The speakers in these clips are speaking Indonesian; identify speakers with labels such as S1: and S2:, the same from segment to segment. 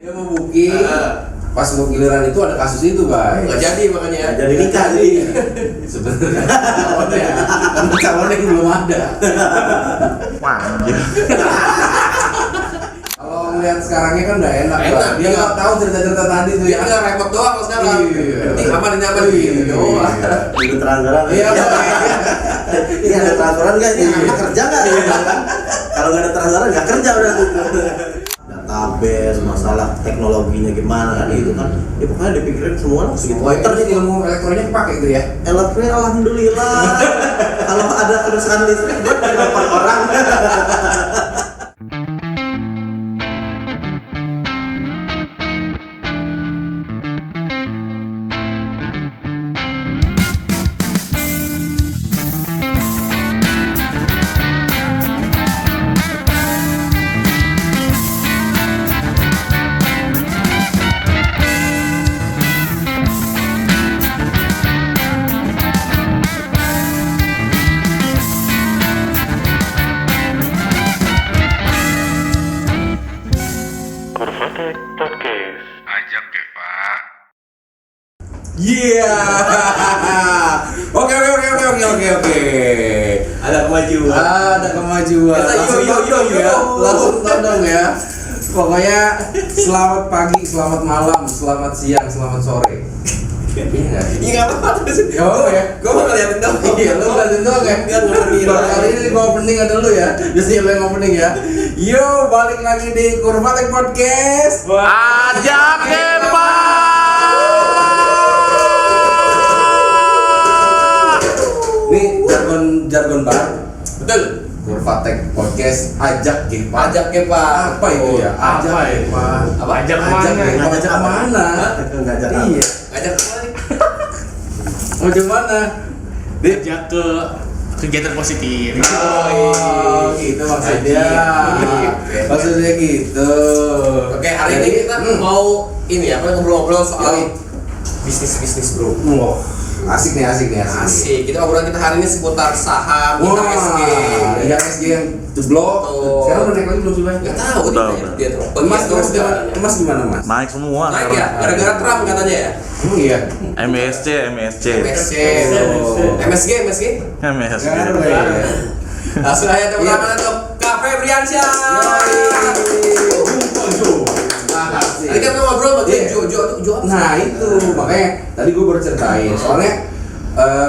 S1: Dia mau booking, pas mau giliran itu ada kasus itu, Bay.
S2: Nggak jadi makanya.
S3: Nggak jadi nikah jadi.
S1: Sebenarnya calonnya, karena calonnya yang belum ada.
S4: Wah, anjir.
S1: Kalau ngeliat sekarangnya kan udah enak,
S2: Enak,
S1: Bay. Dia
S2: iya.
S1: nggak tahu cerita-cerita tadi tuh
S2: Dia
S1: ya.
S2: tinggal repot doang kalau sekarang.
S1: Iya.
S2: Penting aman ini aman gitu doang.
S3: Itu terang-terang.
S1: Iya, Bay.
S3: Ini ada terang-terang nggak? Ini anak kerja nggak? Kalau nggak ada terang-terang nggak kerja udah. Database, masalah teknologinya gimana kan itu kan. Ya pokoknya dipikirin semua lah segitu.
S1: Oh, terus ilmu elektroniknya kepake itu ya?
S3: Elektronik alhamdulillah. Kalau ada kerusakan listrik buat 8 orang.
S4: Kurvatek Podcast. Ajak ya, Pak.
S1: Iya. Oke.
S3: Ada kemajuan.
S1: Ada kemajuan.
S2: Kita
S1: Langsung
S2: yo.
S1: todong ya. Langsung todong ya. Pokoknya selamat pagi, selamat malam, selamat siang, selamat sore. Iya nggak sih?
S2: Iya nggak apa-apa terus.
S1: Oh ya.
S2: Gue mau ngeliatin doang.
S1: Iya, lu ngeliatin doang ya?
S2: Nggak ngobrolin.
S1: Baru kali ini gua opening ada lu ya. Biasanya lu yang opening ya. Yo, balik lagi di Kurvatek Podcast.
S4: Ajak ya, Pak.
S1: Ini jargon baru.
S2: Betul.
S1: Kurvatek Podcast ajak Gepa.
S2: Ajak ke Pak.
S1: Apa itu ya? Ajak
S4: Apa ya?
S1: Gepa.
S2: Apa?
S4: Ajak
S1: Ajak
S4: mana?
S1: Gepa. Ajak mana?
S3: Nggak ada.
S1: Iya.
S2: Ajak ke mana nih?
S1: Ajak mana?
S4: Ajak ke kegiatan positif.
S1: Oh, gitu maksudnya. Maksudnya gitu.
S2: Oke, hari ini kita mau ini apa ngobrol-ngobrol soal bisnis bro.
S1: Wah, asik nih.
S2: Asik. Kita obrolan kita hari ini seputar saham, IHSG.
S1: IHSG yang jeblok.
S2: Tuh.
S1: Sekarang udah naik lagi belum sih, Bang?
S2: Nggak tahu
S4: Udah.
S2: dia tuh.
S1: Emas gimana, Mas?
S4: Naik semua
S2: Naik ya,
S4: sekarang.
S2: gara-gara Trump katanya ya.
S1: Iya.
S4: MSC.
S2: MSG,
S1: Oh.
S2: MSG.
S4: MSC.
S1: Sekarang ya.
S2: Langsung aja tepuk
S1: Iya.
S2: tangan untuk Kak Febriansyah. Tadi kan kita ngobrol sama
S1: Iya.
S2: Jo apa?
S1: Nah itu makanya tadi gue baru ceritain soalnya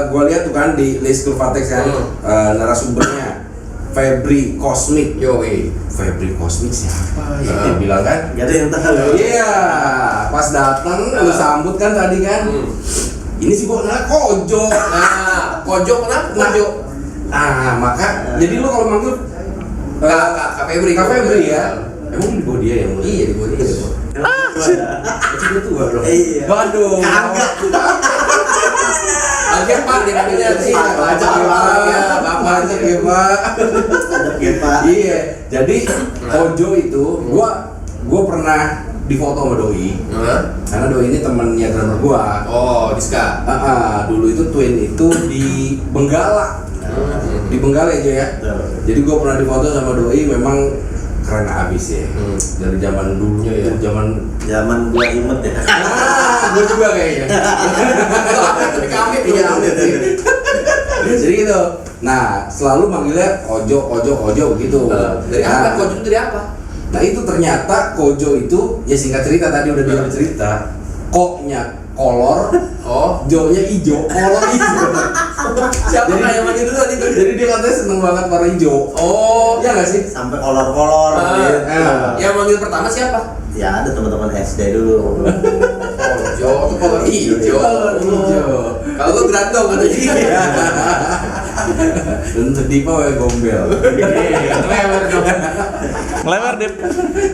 S1: gue lihat tuh kan di list Kurvatek kan narasumbernya Febri Cosmic. Febri Cosmic siapa ya? Dia bilang kan?
S3: Nggak ada yang tahu.
S1: Iya, pas datang lu sambut kan tadi kan? Ini sih gua kenal Kojo.
S2: Nah, Kojo kenapa? Kojo.
S1: Ah, maka jadi lu kalau manggil
S2: Kak Febri.
S1: Kak Febri ya. Emang di bawah dia yang mulia?
S2: Iya di bawah dia.
S1: Itu dia tua dong.
S3: Iya.
S1: Waduh.
S3: Kagak.
S2: Oke Pak, dia namanya sih.
S1: Ajak ya Pak. Bapak ajak ya Pak.
S3: Ada Gepa.
S1: Iya. Jadi Kojo itu gua pernah difoto sama Doi. Karena Doi ini temennya drummer gua.
S2: Oh, Diska.
S1: Dulu itu Twin itu di Benggala. Di Benggala aja ya. Jadi gue pernah difoto sama Doi, memang keren abis ya. Dari zaman dulunya ya,
S3: Zaman gua imut ya.
S1: gue juga kayaknya.
S2: Tapi kami
S1: Iya, amit sih. Jadi gitu. Nah, selalu manggilnya Kojo begitu.
S2: Dari apa? Kojo itu dari apa?
S1: Nah itu ternyata Kojo itu ya singkat cerita tadi udah bilang cerita. Koknya kolor,
S2: Oh,
S1: Jo-nya ijo, kolor ijo.
S2: siapa
S1: Jadi-
S2: yang manggil dulu tadi?
S1: Jadi dia katanya seneng banget warna hijau.
S2: Oh,
S1: Iya nggak sih?
S3: Sampai kolor-kolor. gitu.
S2: yang manggil pertama siapa?
S3: Ya ada teman-teman SD dulu.
S2: Kojo, itu kolor hijau.
S1: Kolor hijau.
S2: Kalau gua grandong katanya.
S1: Untuk Dipa wae gombel.
S2: Lewer dong.
S4: Lebar deh.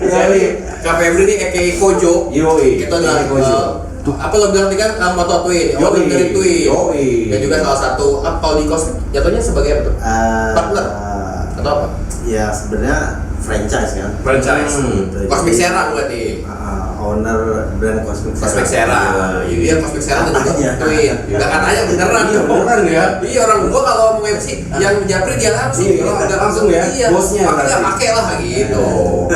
S1: Jadi
S2: Kak Febri ini aka Kojo.
S1: Yoi.
S2: Itu adalah
S1: Kojo.
S2: apa lo bilang tadi kan moto Twin,
S1: Yoi.
S2: dari Twin.
S1: Yoi.
S2: Dan juga salah satu kalau di kos jatuhnya sebagai apa tuh? Partner atau apa?
S3: Ya sebenarnya franchise kan.
S2: Franchise.
S3: Gitu.
S2: Cosmic
S3: Jadi,
S2: Serang berarti.
S3: owner brand Cosmic
S2: Cosmic Sera. Iya, Cosmic Sera itu
S3: Katanya.
S2: Twin. Enggak katanya beneran.
S1: Iya, beneran ya.
S2: Iya, orang gua kalau mau MC yang japri dia langsung.
S1: Iya,
S2: Kalau nggak
S1: langsung ya,
S2: Iya.
S1: bosnya
S2: Pakai
S1: berarti.
S2: nggak pakai lah gitu.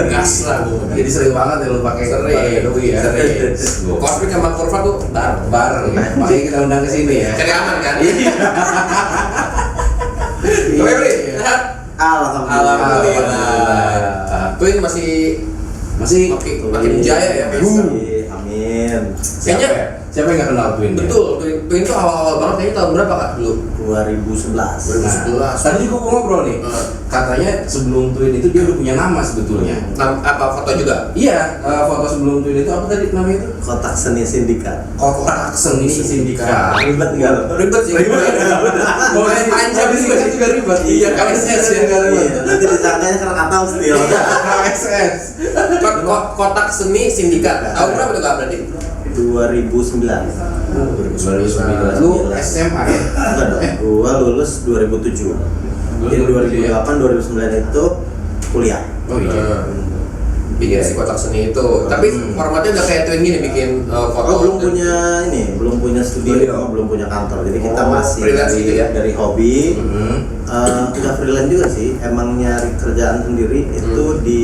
S2: Gas lah gua.
S1: Jadi sering banget ya lu pakai doi ya.
S2: Sering. Cosmic sama Kurva tuh
S1: Bareng ya. Makanya kita undang ke sini ya.
S2: cari aman kan?
S1: Iya.
S2: Oke, Bri. Sehat?
S1: Alhamdulillah.
S2: Twin masih
S1: Masih
S2: makin jaya ya,
S3: Amin.
S1: Siapa yang nggak kenal Twin?
S2: Betul, Twin tuh awal-awal banget kayaknya tahun berapa Kak dulu?
S3: 2011.
S2: 2011.
S1: Tadi juga gua ngobrol nih. Katanya sebelum Twin itu dia udah punya nama sebetulnya.
S2: Apa foto juga?
S1: Iya, foto sebelum Twin itu apa tadi namanya itu?
S3: Kotak Seni Sindikat.
S1: Kotak Seni Sindikat.
S3: Ribet enggak lo?
S2: Ribet sih. Mau main panjang juga ribet. Iya, KSS ya.
S3: Iya, nanti disangkanya Krakatau Steel.
S1: KSS.
S2: Kotak Seni Sindikat. Tahun berapa tuh Kak berarti?
S3: 2009.
S1: 2009. Lu SMA ya?
S3: Enggak dong. Gua lulus 2007. Jadi 2008 2009 itu kuliah.
S1: Oh iya.
S2: Bikin si kotak seni itu. Tapi formatnya udah kayak Twin gini bikin foto.
S3: Oh, belum punya studio, belum punya kantor. Jadi kita masih
S2: freelance gitu ya?
S3: dari hobi. Udah freelance juga sih. Emang nyari kerjaan sendiri itu di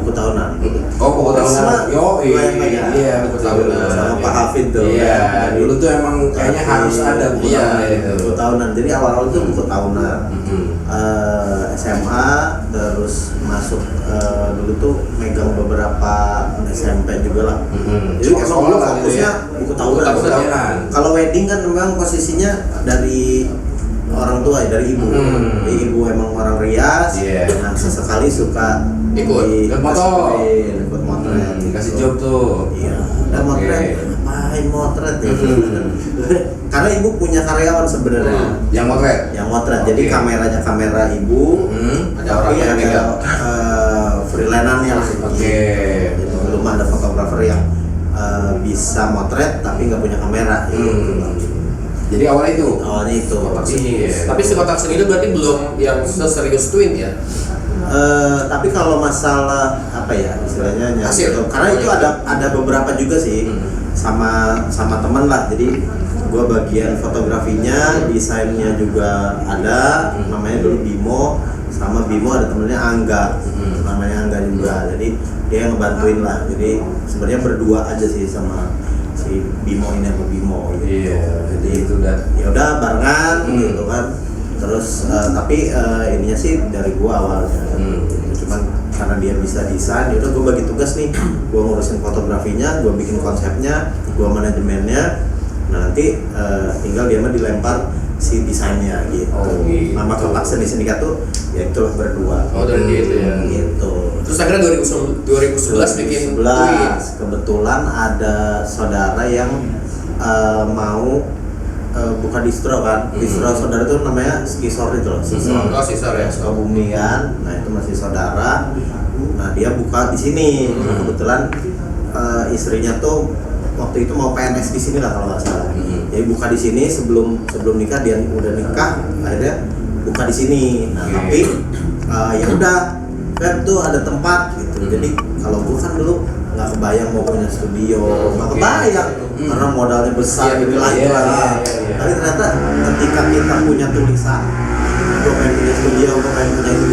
S3: buku tahunan.
S1: Oh, buku tahunan. Yo,
S3: iya,
S1: buku tahunan.
S3: Sama Pak Hafid tuh.
S1: Iya, dulu tuh emang kayaknya harus ada buku tahunan itu.
S3: Buku tahunan. Jadi awal-awal tuh buku tahunan. SMA terus masuk dulu tuh megang beberapa SMP juga lah. Jadi
S1: Cuma
S3: kalau
S1: sekolah
S3: fokusnya buku tahunan.
S1: Buku tahunan.
S3: Kalau wedding kan memang posisinya dari orang tua ya, dari ibu. Jadi ibu emang orang Rias. Nah, sesekali suka
S2: ikut
S1: motor.
S3: Ikut motret.
S1: Kasih job tuh.
S3: Iya. Dan motret, ngapain motret ya? Karena ibu punya karyawan sebenarnya.
S1: Yang motret.
S3: Yang motret. Jadi kameranya kamera ibu.
S2: Ada orang yang megang.
S3: Freelance-nya lah.
S1: Oke.
S3: Jadi belum ada fotografer yang bisa motret tapi nggak punya kamera.
S1: Jadi awalnya itu.
S3: Awalnya itu.
S2: Tapi si kotak seni itu berarti belum yang seserius Twin ya?
S3: Tapi kalau masalah apa ya istilahnya
S2: Hasil.
S3: karena itu ada beberapa juga sih sama teman lah. Jadi gua bagian fotografinya, desainnya juga ada, namanya dulu Bimo, sama Bimo ada temennya Angga, namanya Angga juga. Jadi dia yang ngebantuin lah. Jadi sebenarnya berdua aja sih sama si Bimo ini sama Bimo gitu.
S1: Jadi itu
S3: ya udah barengan gitu kan. Terus tapi ininya sih dari gua awalnya. Cuman karena dia bisa desain, yaudah gua bagi tugas nih. Gua ngurusin fotografinya, gua bikin konsepnya, gua manajemennya. Nah nanti tinggal dia mah dilempar si desainnya gitu. Nama Kotak Seni Sindikat tuh ya itulah berdua.
S2: Oh dari dia itu ya.
S3: Gitu.
S2: Terus akhirnya 2011 bikin Twin.
S3: Kebetulan ada saudara yang mau buka distro kan. Distro saudara itu namanya Skisor itu loh.
S2: Oh Skisor ya.
S3: Sukabumi kan. Nah itu masih saudara. Nah dia buka di sini. Nah, kebetulan istrinya tuh waktu itu mau PNS di sini lah kalau nggak salah. Jadi buka di sini sebelum nikah, dia udah nikah akhirnya buka di sini. Nah tapi ya udah kan tuh ada tempat gitu. Jadi kalau gua kan dulu nggak kebayang mau punya studio, nggak kebayang karena modalnya besar gitu lah. Tapi ternyata ketika kita punya tulisan, gua pengen punya studio, gua pengen punya itu.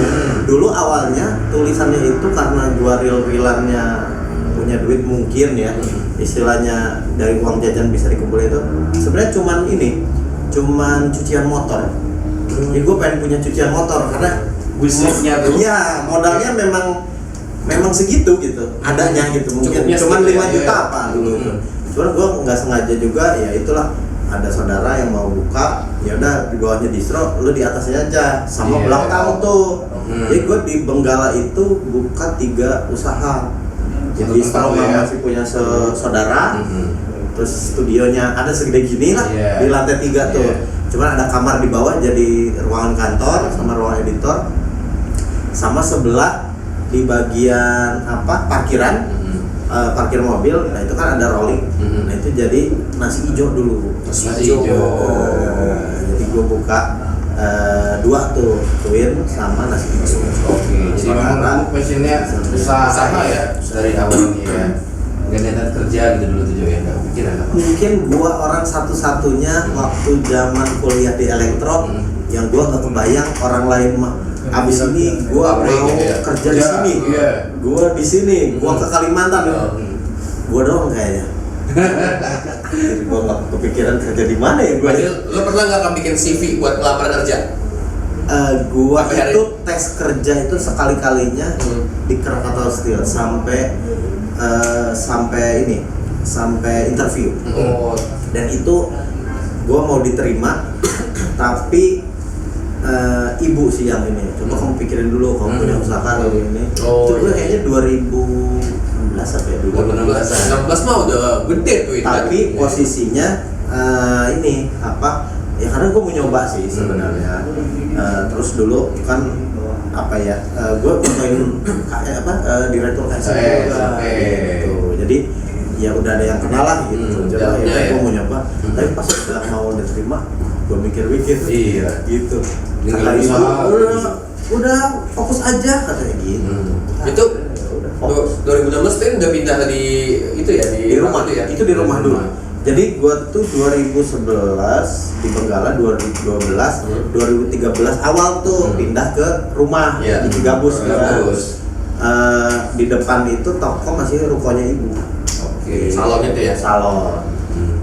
S3: Dulu awalnya tulisannya itu karena gua real-realannya punya duit mungkin ya, istilahnya dari uang jajan bisa dikumpulin itu sebenarnya cuman cucian motor. Jadi gue pengen punya cucian motor karena
S1: bisnisnya tuh.
S3: Iya, modalnya memang segitu gitu, adanya gitu mungkin cuman 5 juta apa dulu itu. Cuman gue nggak sengaja juga, ya itulah ada saudara yang mau buka, ya udah di bawahnya distro, lu di atasnya aja sama ulang tahun tuh. Jadi gue di Benggala itu buka 3 usaha. Jadi kalau masih punya saudara, terus studionya ada segede gini lah di lantai 3 tuh. Cuman ada kamar di bawah jadi ruangan kantor sama ruang editor, sama sebelah di bagian parkiran, parkir mobil. Nah itu kan ada rolling. Nah itu jadi nasi hijau dulu.
S1: Nasi hijau.
S3: Jadi gue buka dua tuh, Twin sama nasi bisu.
S1: Oke, jadi memang passionnya usaha ya dari awal nih ya. Nggak niat kerja gitu dulu tuh ya, nggak kepikiran apa?
S3: Mungkin gua orang satu-satunya waktu zaman kuliah di elektro yang gua nggak kebayang orang lain mah abis ini gua
S1: Pabrik
S3: mau
S1: gitu ya?
S3: kerja di sini,
S1: Iya.
S3: gua di sini, gua ke Kalimantan, gua doang kayaknya. Jadi gua nggak kepikiran kerja di mana ya gua.
S2: Berarti lo pernah nggak kan bikin CV buat ngelamar kerja?
S3: Gua
S2: Sampai hari
S3: itu tes kerja itu sekali-kalinya di Krakatau Steel sampai interview.
S2: Oh,
S3: Dan itu gua mau diterima tapi ibu sih yang ini. Coba kamu pikirin dulu, kamu punya usaha kalau ini.
S2: Oh,
S3: Itu gue
S2: iya.
S3: kayaknya 2016 apa ya?
S2: 16 mah udah gede tuh ini.
S3: Tapi posisinya ini apa? Ya karena gue mau nyoba sih sebenarnya. Terus dulu kan apa ya? Gue main kayak apa? Direktur KSP juga. Gitu. Jadi ya udah ada yang kenal lah gitu. Coba ya gue mau nyoba. Tapi pas udah mau diterima, gue mikir-mikir.
S1: Iya.
S3: Gitu.
S1: Tinggal
S3: Kata ibu,
S1: usaha.
S3: udah fokus aja katanya gitu.
S2: Itu
S3: Udah fokus.
S2: 2016 tuh udah pindah di itu ya
S3: Di rumah
S2: tuh ya.
S3: itu di rumah dulu. Jadi gua tuh 2011 di Benggala, 2012, 2013 awal tuh pindah ke rumah
S2: Iya.
S3: di Cigabus kan.
S1: Cigabus.
S3: Di depan itu toko masih rukonya ibu.
S1: Oke.
S2: Salon itu ya.
S3: Salon.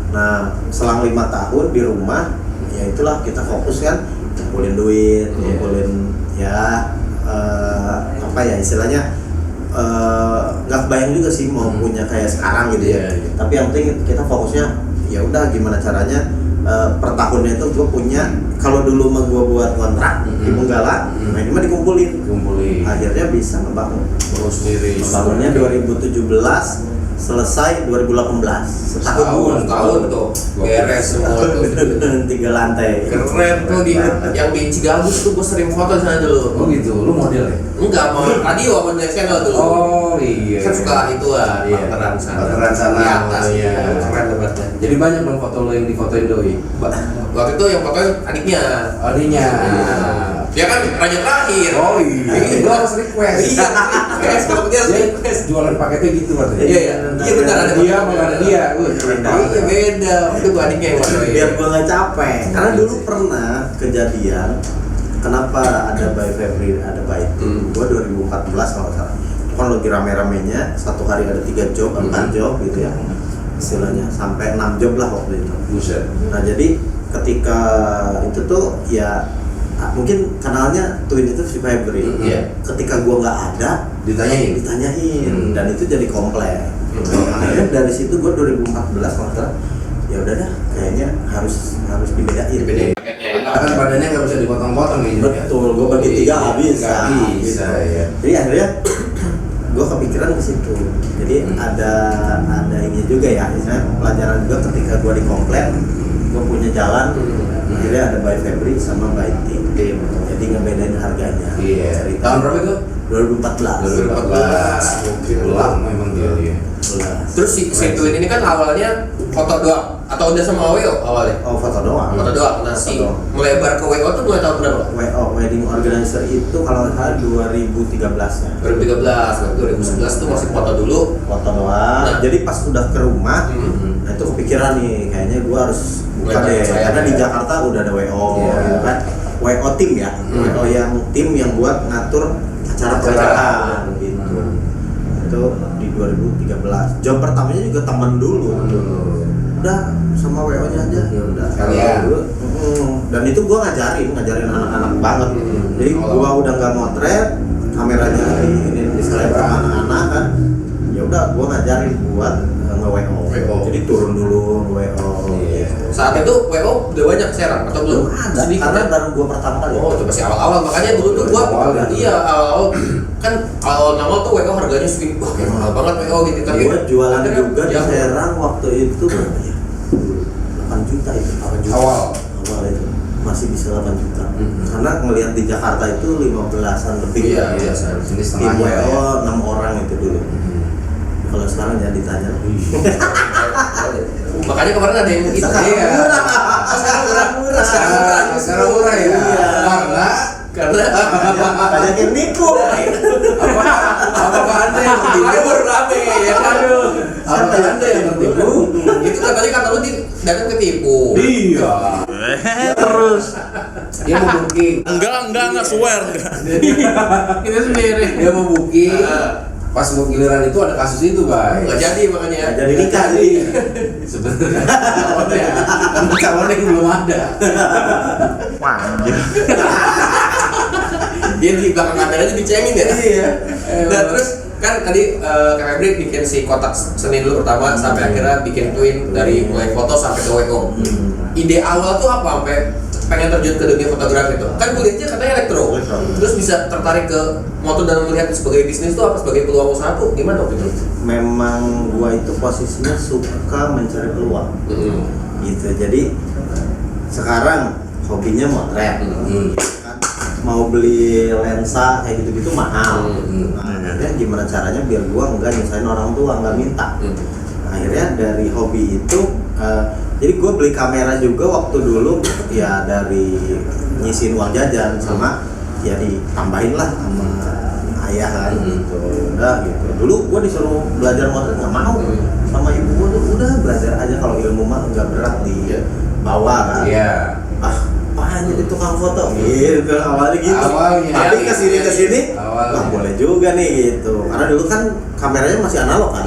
S3: Nah, selang 5 tahun di rumah, ya itulah kita fokus kan, ngumpulin duit, ngumpulin ya apa ya istilahnya nggak kebayang juga sih mau punya kayak sekarang gitu ya.
S1: Iya.
S3: Tapi yang penting kita fokusnya ya udah gimana caranya per tahunnya itu gue punya, kalau dulu mah gue buat kontrak di Benggala, nah ini mah dikumpulin. Akhirnya bisa ngebangun.
S1: Terus sendiri.
S3: Bangunnya 2017, selesai 2018.
S2: Tahun tuh beres semua tuh.
S3: 3 lantai.
S2: Keren tuh di yang di Cigabus tuh gue sering foto di sana dulu.
S1: Oh gitu, lu model ya?
S2: Enggak, mau radio sama Next Channel dulu.
S1: Oh iya.
S2: Kan suka ituan,
S1: Iya.
S2: barteran sana.
S1: Barteran sana.
S2: Di atas.
S1: Iya.
S2: Keren tempatnya.
S1: Jadi banyak dong foto lo yang difotoin doi.
S2: Waktu itu yang fotoin adiknya.
S1: Adanya.
S2: Dia kan raja terakhir.
S1: Oh iya. Lu harus request.
S2: Iya, request. Kalau dia harus
S1: Dia
S2: request.
S1: jualan paketnya gitu katanya.
S2: Iya, iya. Iya benar ada
S1: Dia
S2: fotonya.
S1: mau ada dia.
S2: Iya beda. Itu gua adiknya yang fotoin.
S3: Biar gua nggak capek. Karena dulu pernah kejadian. Kenapa ada by Febri, ada by gua 2014 kalau nggak salah. Itu kan lagi rame-ramenya. Satu hari ada 3 job, 4 job gitu ya. Istilahnya sampai 6 job lah waktu itu.
S1: Buset.
S3: Nah jadi ketika itu tuh ya mungkin kenalnya Twin itu si Febri.
S1: Iya.
S3: Ketika gua nggak ada,
S1: Ditanyain.
S3: dan itu jadi komplek. Akhirnya dari situ gua 2014 kalau nggak salah, ya udah dah kayaknya harus dibedain.
S1: Kan badannya nggak bisa dipotong-potong gitu.
S3: Betul, gua bagi 3 nggak bisa.
S1: Nggak bisa ya.
S3: Jadi akhirnya gua kepikiran ke situ. Jadi ada ini juga ya, misalnya pelajaran juga ketika gua di komplek, gua punya jalan. Akhirnya ada by Febri sama by Tim. Jadi ngebedain harganya.
S1: Iya.
S3: Cerita.
S1: Tahun berapa itu?
S3: 2014.
S1: 2014. Lama memang dia.
S2: Terus si Twin ini kan awalnya foto doang atau udah sama WO awalnya?
S3: Oh, foto doang.
S2: Foto doang. Nah, si
S3: doang.
S2: melebar ke WO tuh mulai tahun berapa?
S3: Wedding organizer itu kalau nggak salah 2013 ya.
S2: 2013, 2011 tuh masih foto dulu.
S3: Foto doang.
S2: Nah.
S3: Jadi pas udah ke rumah, nah itu kepikiran nih, kayaknya gua harus buka
S2: Mulai
S3: deh.
S2: saya
S3: Karena
S2: ya.
S3: di Jakarta udah ada WO,
S1: Iya.
S3: gitu kan. WO tim ya, WO yang tim yang buat ngatur acara pernikahan gitu. Itu di 2013. Job pertamanya juga temen dulu. Udah sama WO-nya aja ya udah.
S1: Sekalian.
S3: Dan itu gua ngajarin anak-anak banget. Jadi gua udah nggak motret, kameranya di sekalian sama anak-anak kan. Ya udah gua ngajarin buat nge-WO. Jadi turun dulu nge-WO.
S1: Iya.
S2: Saat itu WO udah banyak sekarang atau belum?
S3: Belum ada,
S2: Sedikit
S3: karena
S2: kan?
S3: baru gua pertama kali.
S2: Oh, itu masih awal-awal, makanya dulu tuh gua
S1: Awal kan?
S2: iya awal kan awal tuh WO harganya segini, wah kayak mahal banget WO gitu. Tapi
S3: Gua jualan
S2: akhirnya
S3: juga di
S2: jauh.
S3: Serang waktu itu berapa ya? 8 juta itu. 8 juta.
S1: Awal
S3: itu masih bisa 8 juta. Karena ngelihat di Jakarta itu 15-an lebih.
S2: Iya,
S1: Iya,
S2: iya.
S1: sini
S3: Tim
S1: setengahnya ya.
S3: WO 6 orang itu dulu. Kalau sekarang jangan ditanya.
S2: Makanya kemarin ada yang gitu.
S3: Sekarang
S2: Iya.
S3: murah.
S2: Sekarang murah.
S3: Sekarang murah.
S2: Sekarang murah.
S1: Sekarang murah ya.
S3: Iya.
S2: Karena
S3: banyak yang nipu.
S1: Apakah Anda yang
S2: Ayo
S1: tertipu?
S2: baru rame ya kan.
S1: Apakah Anda yang tertipu?
S2: Itu katanya kata lu datang ketipu.
S1: Iya.
S4: Terus.
S1: Dia mau booking.
S4: Enggak swear enggak.
S2: Kita sendiri.
S1: Dia mau booking. Pas mau giliran itu ada kasus itu, Bay.
S2: Nggak jadi makanya.
S3: Nggak jadi nikah jadi.
S1: Sebenarnya calonnya, kan calonnya yang belum ada.
S4: Wah, anjir.
S2: Dia di belakang kameranya dicengin ya.
S1: Iya.
S2: Nah terus kan tadi Kak Febri bikin si kotak seni dulu pertama sampai akhirnya bikin twin dari mulai foto sampai ke WO. Ide awal tuh apa sampai pengen terjun ke dunia fotografi itu? Kan kuliahnya katanya elektro. Terus bisa tertarik ke motor dan melihat sebagai bisnis tuh apa sebagai peluang usaha tuh gimana waktu itu?
S3: Memang gua itu posisinya suka mencari peluang. Gitu. Jadi sekarang hobinya motret. Mau beli lensa kayak gitu-gitu mahal. Akhirnya gimana caranya biar gua nggak nyusahin orang tua, nggak minta. Akhirnya dari hobi itu, jadi gua beli kamera juga waktu dulu ya dari nyisihin uang jajan sama ya ditambahin lah sama ayah kan gitu. Udah gitu. Dulu gua disuruh belajar motret nggak mau. Sama ibu gua tuh udah belajar aja, kalau ilmu mah nggak berat di bawah kan.
S1: Iya.
S3: Apaan jadi tukang foto gitu awalnya gitu.
S1: Awalnya.
S3: Tapi kesini
S1: Awalnya.
S3: wah boleh juga nih gitu, karena dulu kan kameranya masih analog kan.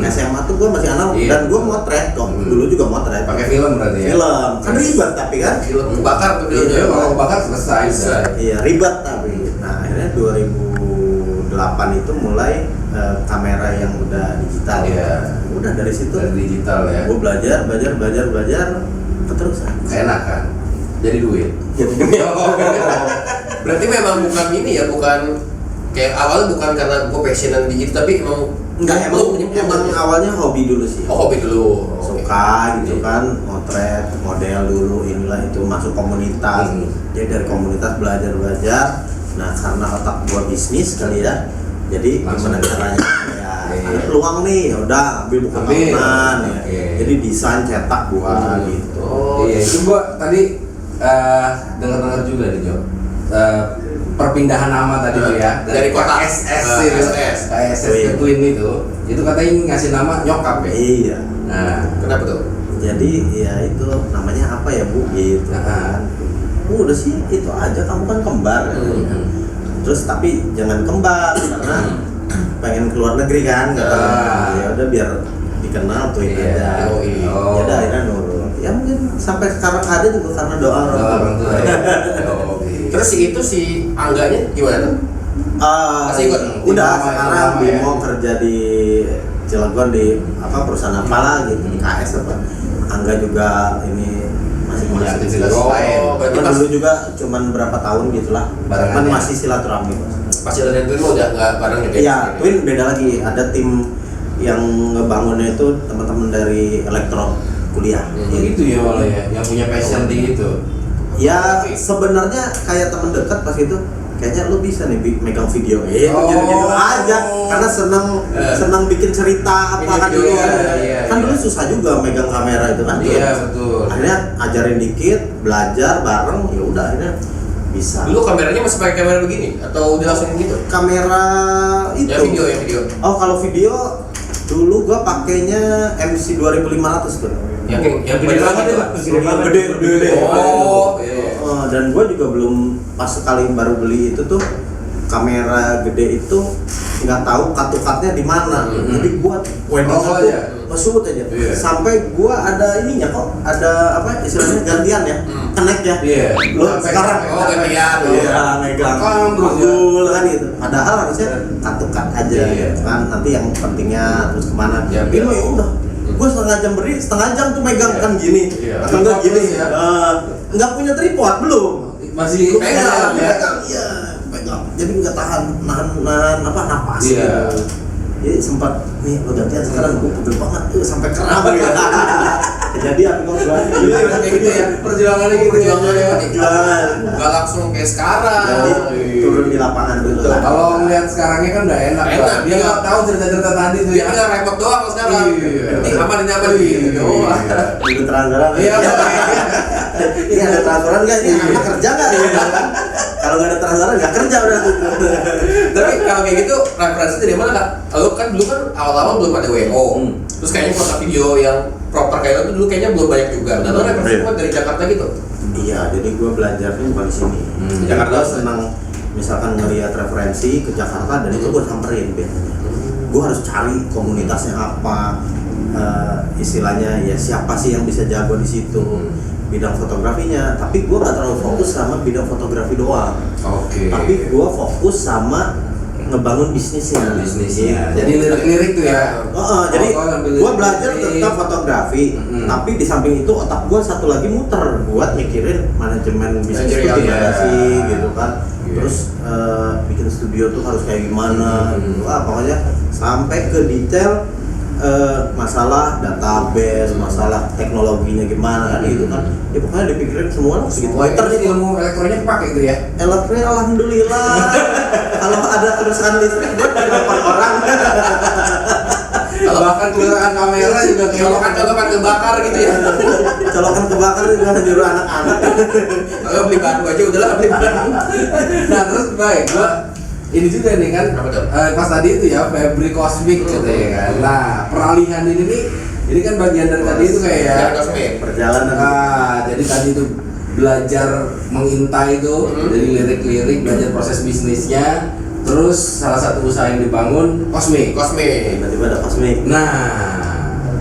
S3: SMA tuh gua masih analog.
S1: Iya.
S3: Dan gua motret kok dulu juga motret
S1: Pakai film berarti ya.
S3: film kan ribet tapi kan
S2: Film kebakar tuh
S1: Iya,
S2: videonya.
S1: kalau bakar selesai.
S2: Selesai.
S3: iya ribet tapi nah akhirnya 2008 itu mulai kamera yang udah digital.
S1: Iya.
S3: Udah dari situ
S1: Dari digital ya.
S3: gua belajar keterusan
S1: Enak kan? Jadi duit.
S3: jadi
S2: Berarti memang bukan ini ya, bukan kayak awalnya bukan karena gue passionan di itu, tapi emang
S3: enggak
S2: belum
S3: emang awalnya hobi dulu sih.
S2: Oh hobi dulu.
S3: Suka gitu kan, motret model dulu, inilah itu masuk komunitas. Jadi dari komunitas belajar. Nah karena otak gua bisnis kali ya, jadi
S1: Langsung.
S3: gimana caranya ya ada peluang nih, ya udah ambil buku
S1: Ambil.
S3: tahunan ya.
S1: Oke.
S3: Jadi desain cetak gua gitu.
S1: Iya, itu gua tadi dengar-dengar juga nih, Jo. Perpindahan nama tadi tuh ya.
S2: Dari kotak
S1: SS
S2: ke
S1: itu.
S2: SS.
S1: SS ke Twin itu katanya ngasih nama nyokap ya.
S3: Iya.
S1: Nah,
S2: Kenapa tuh?
S3: Jadi ya itu namanya apa ya Bu gitu kan. Udah sih itu aja, kamu kan kembar. Terus tapi jangan kembar karena pengen keluar negeri kan kata. Ya udah biar dikenal tuh
S1: Iya.
S3: aja.
S1: Oh, iya.
S3: Ya udah akhirnya nurut. Ya mungkin sampai sekarang ada juga karena doa orang tua.
S1: orang tua. Oh, oke.
S2: Terus si angganya gimana tuh? Masih ikut?
S3: Udah
S1: Di
S3: sekarang
S1: nama ya.
S3: Bimo kerja di Cilegon di apa perusahaan apalah gitu di KS apa. Angga juga ini masih
S1: Punya
S3: masih
S1: aktivitas
S3: Oh,
S1: lain.
S2: berarti
S3: Kan
S2: pas
S3: dulu juga cuman berapa tahun gitulah.
S1: Barengan
S3: Cuman
S1: ya?
S3: masih silaturahmi.
S2: Pas jalan Twin lo udah nggak bareng gitu?
S3: Iya, Twin beda lagi. Ada tim yang ngebangunnya itu teman-teman dari elektro kuliah.
S1: Ya gitu ya malah ya, yang punya passion di itu.
S3: Ya sebenarnya kayak teman dekat pas itu kayaknya lu bisa nih megang video
S1: Oh.
S3: gitu aja karena senang bikin cerita apa
S2: Bikin
S3: kan
S2: video,
S3: dulu
S1: iya,
S3: kan
S1: iya.
S3: dulu susah juga megang kamera itu kan.
S1: Iya, betul.
S3: Akhirnya ajarin dikit, belajar bareng, ya udah akhirnya bisa.
S2: Dulu kameranya masih pakai kamera begini atau udah langsung gitu?
S3: Kamera itu
S2: Ya video.
S3: Oh kalau video dulu gua pakainya MC 2500 tuh.
S2: Yang
S1: Gede banget
S2: itu.
S3: Gede.
S2: Oh, iya.
S3: Dan gue juga belum pas sekali baru beli itu tuh kamera gede itu nggak tahu cut-cutnya di mana. Jadi gua wedding
S1: Oh,
S3: aku
S1: iya.
S3: nge-shoot aja.
S1: Iya.
S3: Sampai gua ada ininya kok, ada apa istilahnya gantian ya. Connect ya.
S1: Iya.
S3: Lo
S1: Sampai-
S3: sekarang
S2: oh, gantian.
S3: Iya, megang.
S1: Rekam terus ya.
S3: Panggul kan gitu. Padahal harusnya cut aja
S1: Iya.
S3: kan, nanti yang pentingnya terus kemana.
S1: Ya,
S3: Ini
S1: biar-
S3: ya udah. Gue setengah jam berdiri, setengah jam tuh megang
S1: Iya.
S3: kan gini.
S1: Iya.
S3: Atau enggak gini
S1: Tripod ya.
S3: nggak punya tripod belum.
S1: Masih
S2: Pegang,
S3: Pegang, iya, pegang. Jadi nggak nahan apa napas
S1: Iya.
S3: gitu. Jadi sempat nih lo gantian sekarang gue pegel banget tuh sampai kram ya. kejadian kok gua.
S2: Kayak gitu ya.
S1: Perjuangannya gitu ya.
S3: Perjuangan.
S2: Gak langsung kayak sekarang.
S3: Jadi turun di lapangan dulu.
S2: Betul.
S1: Kalau ngeliat sekarangnya kan udah enak.
S2: Enak,
S1: Dia
S2: iya.
S1: nggak tahu cerita-cerita tadi tuh
S2: Dia
S1: ya.
S2: tinggal remote doang sekarang.
S1: Iya.
S2: Penting aman ini aman gitu doang.
S3: Itu transferan.
S2: Iya.
S3: Ini ada transferan nggak? Ini anak kerja nggak? Kalau nggak ada transferan nggak kerja udah.
S2: Tapi kalau kayak gitu referensi dari mana kak? Lalu kan dulu kan awal-awal belum ada WO. Terus kayaknya foto video yang proper kayak itu dulu kayaknya belum banyak juga. Dan lo referensi cuma dari Jakarta gitu?
S3: Iya, jadi gue belajarnya bukan di sini.
S2: Di Jakarta
S3: Gue senang misalkan ngelihat referensi ke Jakarta dan itu gue samperin biasanya. Gue harus cari komunitasnya apa, istilahnya ya siapa sih yang bisa jago di situ, bidang fotografinya. Tapi gue nggak terlalu fokus sama bidang fotografi doang.
S1: Oke.
S3: Tapi gue fokus sama ngebangun bisnisnya.
S1: Bisnisnya.
S3: Gitu.
S1: Jadi lirik-lirik tuh ya.
S3: Jadi
S1: Oh, ngambil
S3: gue belajar
S1: lirik.
S3: tentang fotografi, tapi di samping itu otak gue satu lagi muter buat mikirin manajemen bisnis itu
S2: Manajerial,
S3: gimana
S2: ya.
S3: sih gitu kan.
S1: Iya.
S3: Terus bikin studio tuh harus kayak gimana gitu. Pokoknya sampai ke detail masalah database, masalah teknologinya gimana gitu kan. Ya pokoknya dipikirin semua lah segitu.
S1: Wah, terus ilmu elektronik pakai itu ya.
S3: Elektrik alhamdulillah. Kalau ada kerusakan listrik buat 8 orang.
S1: Bahkan kelurahan kamera juga kayak
S2: Colokan kebakar gitu ya.
S3: Colokan kebakar juga nyuruh anak-anak.
S2: Kalau beli batu aja udahlah beli batu.
S1: Nah terus baik, gua ini juga nih kan
S2: Apa tuh?
S1: pas tadi itu ya Febri Cosmic katanya kan. Nah peralihan ini nih, ini kan bagian dari tadi itu kayak
S2: Dari Cosmic.
S3: Perjalanan.
S1: jadi tadi itu belajar mengintai itu dari lirik-lirik, belajar proses bisnisnya, terus salah satu usaha yang dibangun Cosmic.
S2: Cosmic.
S3: Tiba-tiba ada Cosmic.
S1: Nah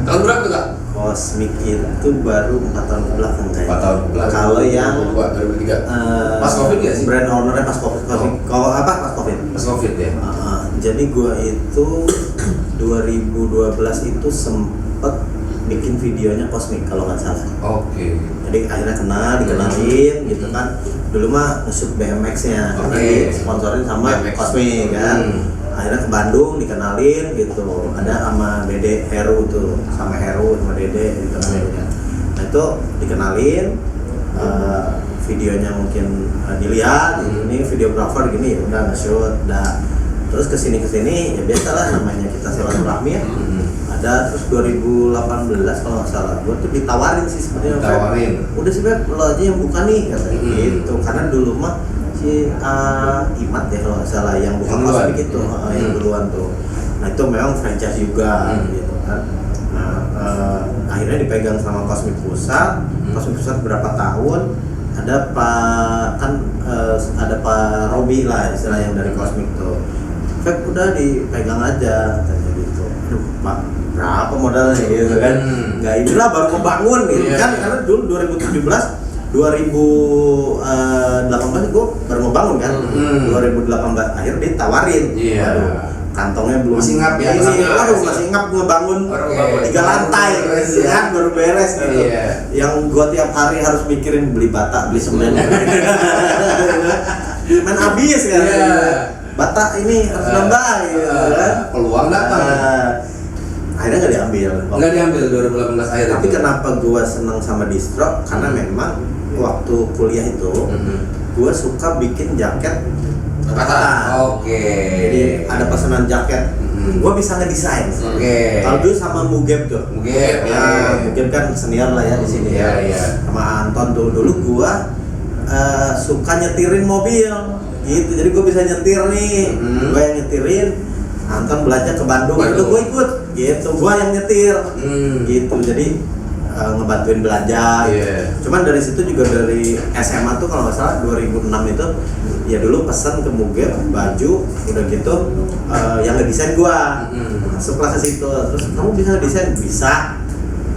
S2: Tahun berapa tuh kak?
S3: Cosmic itu baru 4 tahun kebelakang kayak.
S1: 4 tahun kebelakang.
S3: Kalau yang
S2: 2003.
S1: Pas Covid nggak sih?
S3: Brand ownernya pas Covid. Kalau apa pas Covid?
S1: pas Covid ya.
S3: Jadi gua itu 2012 itu sempet bikin videonya Cosmic kalau nggak salah.
S1: Oke.
S3: Jadi akhirnya dikenalin gitu kan. Dulu mah nge-shoot BMX-nya, karena
S1: Oke.
S3: disponsorin sama
S2: BMX.
S3: Cosmic kan. Akhirnya ke Bandung dikenalin gitu. Ada sama Dede Heru tuh, sama Heru sama Dede gitu kan. Nah itu dikenalin, videonya mungkin dilihat. Ini videografer gini, ya udah nge-shoot, udah. Terus kesini ya biasalah namanya kita silaturahmi ya. Ada terus 2018 kalau nggak salah, gue tuh ditawarin sih sebenarnya.
S1: Ditawarin.
S3: Udah sih Beb, lo aja yang buka nih katanya gitu. Karena dulu mah si Imat ya kalau nggak salah yang buka
S1: Yang duluan.
S3: Cosmic itu, yang duluan tuh. Nah itu memang franchise juga gitu kan. Nah akhirnya dipegang sama Cosmic Pusat. Cosmic Pusat berapa tahun? Ada ada Pak Robi lah istilah yang dari Cosmic tuh. Feb udah dipegang aja katanya gitu. Aduh Pak, berapa modalnya gitu kan? Nggak inilah baru membangun gitu kan, karena dulu 2017 2018 gue baru membangun kan. 2018 akhir ditawarin.
S1: Iya.
S3: Waduh, kantongnya belum
S1: Masih ngap ya,
S3: ini,
S1: masih ngap.
S3: waduh masih ngap ngebangun
S2: Baru ngebangun.
S3: 3 lantai
S1: Beres
S3: gitu
S1: ya.
S3: kan, baru beres gitu.
S1: Iya.
S3: Yang gue tiap hari harus mikirin beli bata, beli semen. Semen habis kan.
S1: Iya.
S3: Bata ini harus nambah gitu kan.
S1: Peluang datang.
S3: Akhirnya nggak diambil.
S1: Nggak diambil 2018 akhir.
S3: Tapi
S1: itu.
S3: kenapa gue seneng sama distro? Karena memang waktu kuliah itu gue suka bikin jaket angkatan.
S1: Oke.
S3: Jadi ada pesanan jaket, gue bisa ngedesain.
S1: Oke.
S3: Kalau dulu sama Mugeb tuh.
S1: Mungkin
S3: Ya, Mugeb kan senior lah ya di sini
S1: Iya,
S3: ya.
S1: iya.
S3: Sama Anton tuh dulu gue suka nyetirin mobil gitu. Jadi gue bisa nyetir nih, gue yang nyetirin. Anton belajar ke Bandung,
S2: Bandung.
S3: gue ikut gitu. Gue yang nyetir gitu. Jadi ngebantuin belajar.
S1: Iya.
S3: Cuman dari situ juga dari SMA tuh kalau nggak salah 2006 itu ya dulu pesan ke Mugeb baju udah gitu yang ngedesain gua masuklah ke situ. Terus kamu bisa desain? Bisa.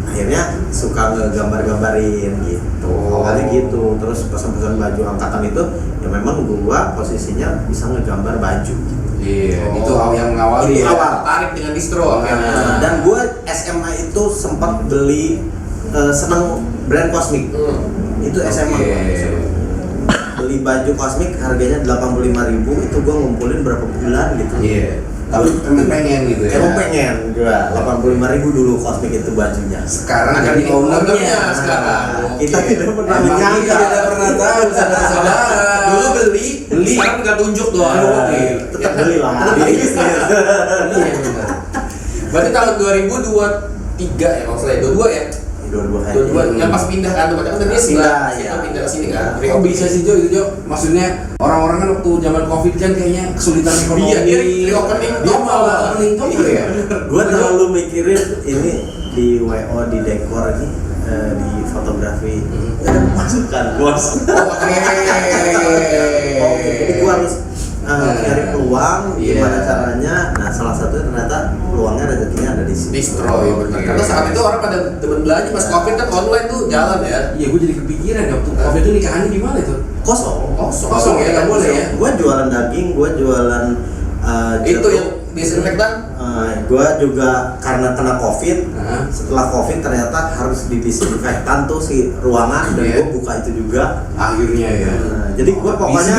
S3: Akhirnya suka ngegambar-gambarin gitu. Awalnya gitu. Terus pesan-pesan baju angkatan itu ya memang gua posisinya bisa ngegambar baju.
S1: Iya, itu yang mengawali
S3: Itu
S1: ya.
S3: awal.
S2: Tarik dengan distro akhirnya.
S3: Dan gua SMA itu sempat beli seneng brand Cosmic. Itu SMA
S1: Oke.
S3: gua. beli baju kosmik harganya 85.000 itu gue ngumpulin berapa bulan gitu.
S1: Iya. Tapi pengen gitu ya.
S3: Emang pengen gue 85.000 dulu kosmik itu bajunya.
S1: Sekarang
S2: Ada
S1: jadi
S2: di
S1: ownernya
S2: ownernya sekarang.
S3: Kita tidak pernah
S1: Emang
S3: menyangka.
S1: kita tidak pernah tahu saudara-saudara.
S2: Dulu beli, sekarang tinggal tunjuk doang.
S1: Iya.
S3: Tetap beli lah.
S1: Iya benar.
S2: Berarti tahun 2023 ya maksudnya 22 ya? 22 yang pas pindah kan tuh kan tadinya sebelah
S3: Pindah, iya.
S2: pindah ke sini kan.
S1: Kok bisa sih Jo itu Jo? Maksudnya orang-orang kan waktu zaman Covid kan kayaknya kesulitan ekonomi.
S2: Iya, dia reopening
S1: Dia
S2: toko.
S1: malah opening toko ya.
S3: Gue terlalu mikirin ini di WO di dekor ini di fotografi nggak ada pemasukan bos.
S2: Oke.
S3: Jadi gue harus cari peluang
S1: Iya.
S3: gimana caranya. Nah salah satunya ternyata peluangnya rezekinya ada di sini.
S2: Distro ya benar. Karena saat itu orang pada demen belanja pas Covid kan online tuh jalan ya.
S1: Iya, gue jadi kepikiran ya waktu Covid itu nikahannya gimana itu?
S3: Kosong.
S2: Kosong ya, nggak boleh ya.
S3: Gue jualan daging, gue jualan
S2: Itu yang disinfektan.
S3: gue juga karena kena Covid.
S1: Hah?
S3: Setelah Covid ternyata harus didisinfektan tuh si ruangan dan
S1: Iya.
S3: gue buka itu juga.
S1: Akhirnya ya.
S3: Jadi gue pokoknya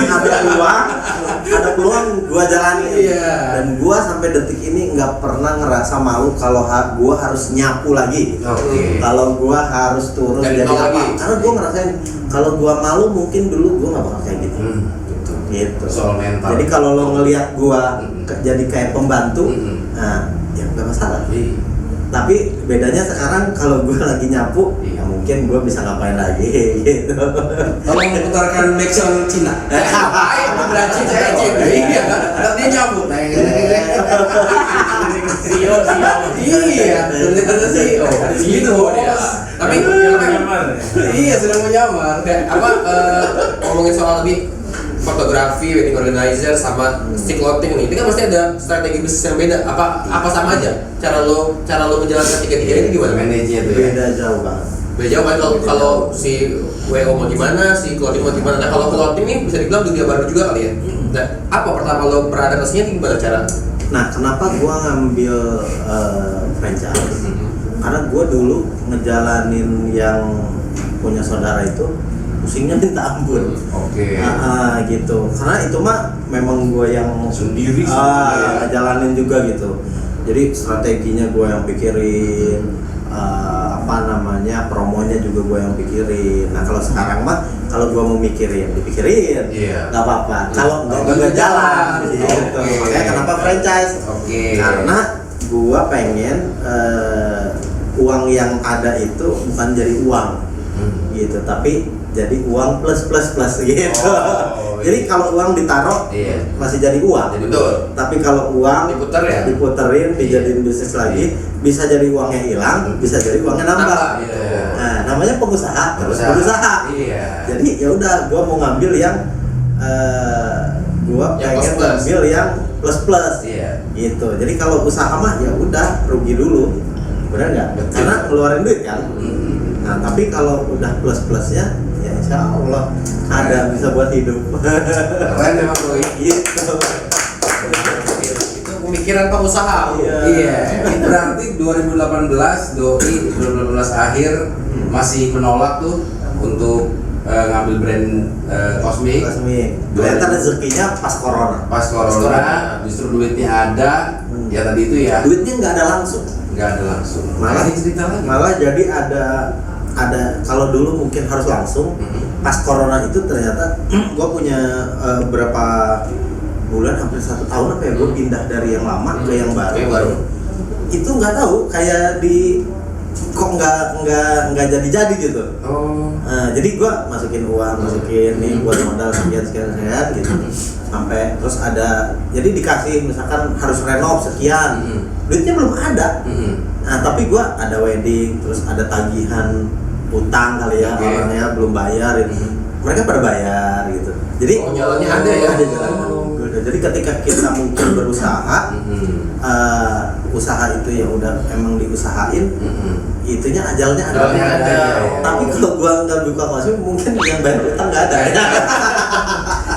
S3: ada peluang gue jalani.
S1: Iya.
S3: Dan gue sampai detik ini nggak pernah ngerasa malu kalau gue harus nyapu lagi.
S1: Oke.
S3: Kalau gue harus turun
S2: Dari
S3: jadi
S2: nol
S3: apa?
S2: lagi.
S3: Karena gue ngerasain kalau gue malu mungkin dulu gue nggak bakal kayak gitu.
S1: Gitu.
S3: Gitu.
S1: Soal mental.
S3: Jadi kalau lo ngelihat gue jadi kayak pembantu,
S1: Mm-mm.
S3: nah ya nggak masalah.
S1: Iya.
S3: Tapi bedanya sekarang kalau gue lagi nyapu,
S1: Iya.
S3: ya mungkin gue bisa ngapain lagi gitu.
S1: Tolong putarkan backsound Cina.
S2: Ngapain beracin beracin. Iya kan. Ada dia nyambut. Sio.
S1: Iya, ternyata CEO. Gitu
S2: dia.
S1: bos.
S2: Tapi
S1: Iya, sedang menyamar.
S2: apa ngomongin soal lebih fotografi, wedding organizer sama stick clothing nih. Ini kan pasti ada strategi bisnis yang beda. Apa sama aja? Cara lo menjalankan tiga-tiga ini gimana?
S1: Manage-nya tuh ya.
S3: Beda jauh banget.
S2: Beda jauh kan kalau si WO mau gimana, si clothing mau gimana. Nah kalau clothing ini bisa dibilang dunia baru juga kali ya. Nah apa pertama lo beradaptasinya gimana cara?
S3: Nah, kenapa gue ngambil franchise? Karena gue dulu ngejalanin yang punya saudara itu pusingnya minta ampun.
S1: Oke.
S3: Gitu. Karena itu mah memang gue yang
S1: Sendiri sih.
S3: ngejalanin juga gitu. Jadi strateginya gue yang pikirin, promonya juga gue yang pikirin. Nah kalau sekarang mah kalau gue mau mikirin, dipikirin,
S1: Iya.
S3: nggak apa-apa. Kalau
S1: Kalau
S3: nggak
S1: nggak
S3: jalan,
S1: jalan.
S3: gitu.
S1: Oke.
S3: Makanya kenapa franchise?
S1: Oke.
S3: Karena gue pengen uang yang ada itu bukan jadi uang, gitu, tapi jadi uang plus gitu.
S1: Oh,
S3: Jadi
S1: iya.
S3: kalau uang ditaruh
S1: Iya.
S3: masih jadi uang.
S1: Jadi
S2: Betul.
S3: Tapi kalau uang
S2: Diputer ya?
S3: diputerin, dijadiin bisnis lagi, bisa jadi uangnya hilang, bisa jadi uangnya nambah.
S2: Nambah,
S1: iya.
S3: Nah, namanya pengusaha, terus berusaha.
S1: Iya.
S3: Jadi ya udah, gua mau ngambil yang gua
S2: Yang
S3: pengen
S2: plus-plus.
S3: ngambil yang plus.
S1: Iya.
S3: Gitu. Jadi kalau usaha mah ya udah rugi dulu. Benar nggak?
S1: Betul.
S3: Karena ngeluarin duit kan. Nah, tapi kalau udah plus-plusnya ya insya Allah ada bisa buat hidup.
S1: Keren memang Roy.
S3: Gitu.
S2: Itu pemikiran pengusaha.
S1: Iya. Berarti 2018 doi 2018 akhir masih menolak tuh untuk ngambil brand kosmik.
S3: Resmi. Ternyata rezekinya pas corona.
S1: Pas corona justru duitnya ada. Ya tadi itu ya.
S3: Duitnya nggak ada langsung.
S1: Nggak ada langsung.
S3: Malah
S1: Ini cerita lagi.
S3: Malah jadi ada kalau dulu mungkin harus langsung. Pas corona itu ternyata gue punya berapa bulan, hampir 1 tahun apa ya, gue pindah dari yang lama ke yang baru.
S2: Yang baru.
S3: Itu nggak tahu kayak kok nggak jadi gitu.
S1: Oh.
S3: Jadi gue masukin uang, nih buat modal sekian gitu. Sampai terus ada, jadi dikasih misalkan harus renov sekian, duitnya belum ada. Nah tapi gue ada wedding, terus ada tagihan utang kali ya,
S1: Oke.
S3: orangnya belum bayar, mereka pada bayar gitu. Jadi
S2: Oh, jalannya ada ya?
S3: Ada jalannya. Jadi ketika kita mungkin berusaha, usaha itu ya udah emang diusahain, itunya ajalnya ada.
S2: Ajalnya ada.
S3: Tapi kalau gua nggak buka kosmik, mungkin yang bayar utang nggak ada.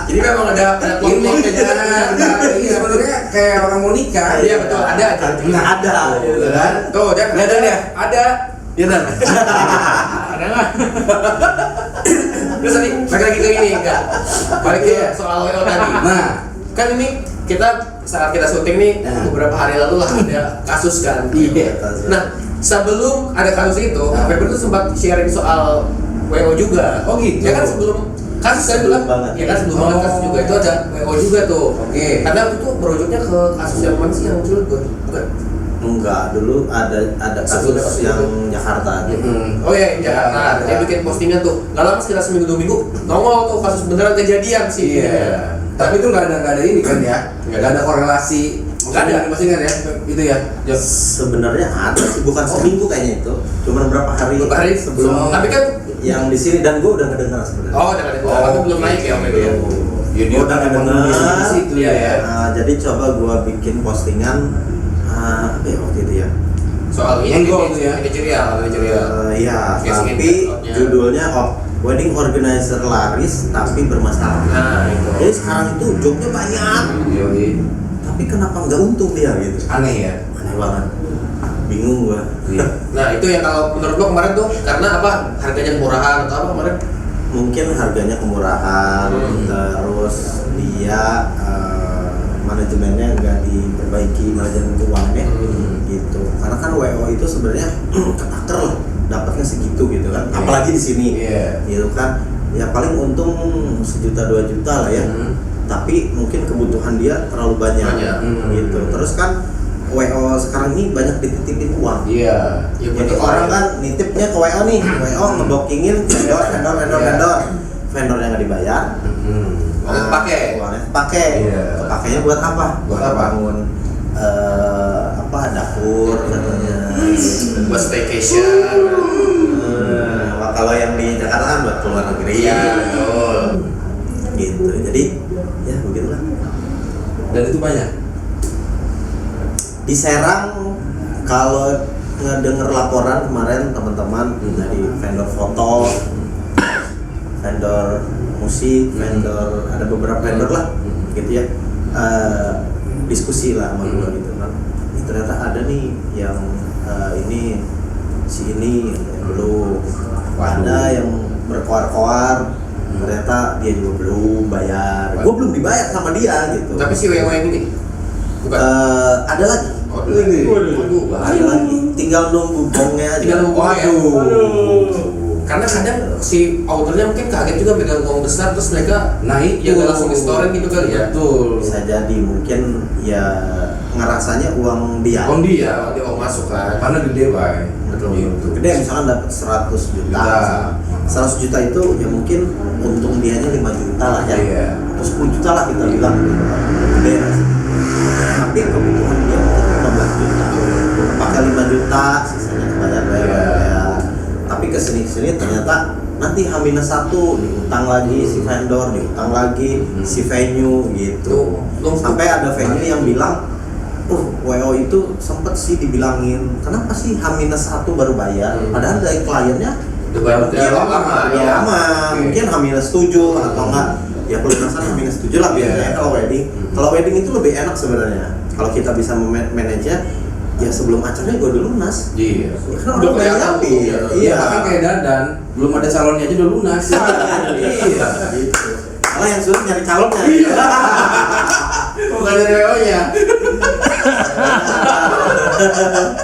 S2: Jadi memang ada plot-plotnya
S1: Ini sebenarnya kayak orang mau nikah.
S2: Iya betul, ada aja.
S3: Nggak ada. Gitu kan?
S2: Tuh, dia
S1: Nggak ada ya?
S2: Ada.
S1: Iya dan.
S2: Ada nggak? Terus tadi balik lagi ke ini enggak. Balik ke soal WO tadi.
S1: Nah,
S2: Kan ini kita saat kita syuting nih beberapa hari lalu lah ada kasus kan.
S1: Iya.
S2: Nah, sebelum ada kasus itu, Febri tuh sempat sharing soal WO juga.
S1: Oh gitu.
S2: Ya kan sebelum kasus kan
S3: Sebelum
S2: bilang,
S3: banget.
S2: ya kan sebelum banget kasus juga itu ada WO juga tuh.
S1: Oke.
S2: Karena itu merujuknya ke kasus yang mana sih yang muncul bukan?
S3: Enggak, dulu ada
S2: Sebelum
S3: kasus
S2: kasus
S3: yang
S2: itu.
S3: Jakarta gitu.
S2: Oh iya, Jakarta. Dia bikin postingan tuh. Gak lama sekitar seminggu 2 minggu nongol tuh kasus beneran kejadian sih.
S1: Iya. Tapi itu nggak ada ini kan ya, nggak ada korelasi.
S2: Nggak ada.
S1: Masih kan ya, itu ya. Jok.
S3: Sebenarnya ada sih, bukan seminggu kayaknya itu. Cuma berapa hari
S2: Beberapa hari
S3: sebelum
S2: Tapi kan
S3: yang di sini, dan gue udah ngedengar sebenarnya.
S2: oh jangan itu. Tapi belum naik ya waktu itu ya.
S1: Ya dia
S3: Udah
S1: kan emang
S3: dengar.
S1: nulis di situ
S2: Iya,
S1: ya.
S2: iya.
S3: Nah, jadi coba gue bikin postingan apa ya waktu itu ya.
S2: Soal ini
S1: Enggol tuh ya.
S2: manajerial.
S3: Ya,
S2: Casing
S3: tapi
S2: in,
S3: judulnya wedding organizer laris tapi bermasalah.
S2: Nah, itu.
S3: Jadi sekarang itu jobnya banyak,
S1: Yoi.
S3: tapi kenapa nggak untung dia gitu?
S1: Aneh ya.
S3: Aneh banget, bingung gua.
S1: Iya.
S2: Nah, itu yang kalau menurut lo kemarin tuh karena apa? Harganya murahan atau apa kemarin?
S3: Mungkin harganya kemurahan, terus dia manajemennya nggak diperbaiki, manajemen keuangannya gitu. Karena kan WO itu sebenarnya ketaker lah, dapatnya segitu gitu kan.
S1: Iya.
S3: Apalagi di sini,
S1: Iya.
S3: gitu kan. Ya paling untung 1-2 juta lah ya. Tapi mungkin kebutuhan dia terlalu banyak,
S2: Banyak.
S3: gitu. Terus kan WO sekarang ini banyak dititipin uang.
S1: Iya.
S2: Ya,
S3: Jadi
S2: betul.
S3: orang kan nitipnya ke WO nih, WO ngebookingin vendor vendornya nggak dibayar.
S2: Uangnya kepake.
S3: Uangnya kepake.
S1: Iya.
S3: Kepakainya buat apa?
S1: Buat apa?
S3: Bangun dapur katanya.
S2: Buat staycation.
S3: Kalau yang di Jakarta kan buat keluar negeri.
S2: Iya, betul.
S3: Gitu. Jadi ya begitulah.
S1: Dan itu banyak.
S3: Di Serang kalau ngedenger laporan kemarin teman-teman dari vendor foto, vendor musik, vendor ada beberapa vendor lah, gitu ya, diskusi lah sama gue gitu kan. Ini ternyata ada nih yang ini si ini belum, ada yang berkoar-koar, ternyata dia juga belum bayar. Gue belum dibayar sama dia gitu.
S2: Tapi si WO yang ini bukan.
S3: Ada lagi.
S2: Oh, ini. Waduh,
S3: Ada lagi, tinggal nunggu gongnya aja.
S2: Tinggal nunggu gongnya.
S1: Waduh.
S2: Karena kadang si outernya mungkin kaget juga pegang uang besar terus mereka
S1: Nah, itu.
S2: ya nggak langsung di store gitu kali ya.
S1: Betul.
S3: Bisa jadi mungkin ya ngerasanya uang dia.
S1: Uang dia.
S2: Iya, dia uang masuk kan.
S1: Karena gede, Bay.
S3: Betul.
S1: Gitu.
S3: Gede misalkan dapat 100 juta.
S1: Juta.
S3: 100 juta itu ya mungkin untung dianya 5 juta lah ya.
S1: Iya.
S3: Terus 10 juta lah kita bilang gitu kan. Gede lah sih. Tapi kebutuhan dia mungkin 15 juta. Pakai 5 juta, sisanya kebayar.
S1: Iya.
S3: Tapi kesini ternyata nanti H-1 diutang lagi si vendor, diutang lagi si venue gitu. Sampai ada venue yang bilang, WO itu sempet sih dibilangin, kenapa sih H-1 baru bayar? Padahal dari kliennya
S2: Udah lama.
S3: udah lama. Mungkin H-7 atau enggak ya pelunasan H-7 lah biasanya kalau wedding. Kalau wedding itu lebih enak sebenarnya. Kalau kita bisa manage ya sebelum acaranya gue udah lunas.
S1: Iya.
S3: Ya kan
S2: Udah
S3: orang udah
S2: kelihatan
S3: nyiapin.
S2: tuh,
S1: Iya, kan kayak Dadan, belum ada calonnya aja udah lunas. Iya.
S3: Gitu. Malah yang suruh nyari calonnya.
S1: Bukan dari WO-nya.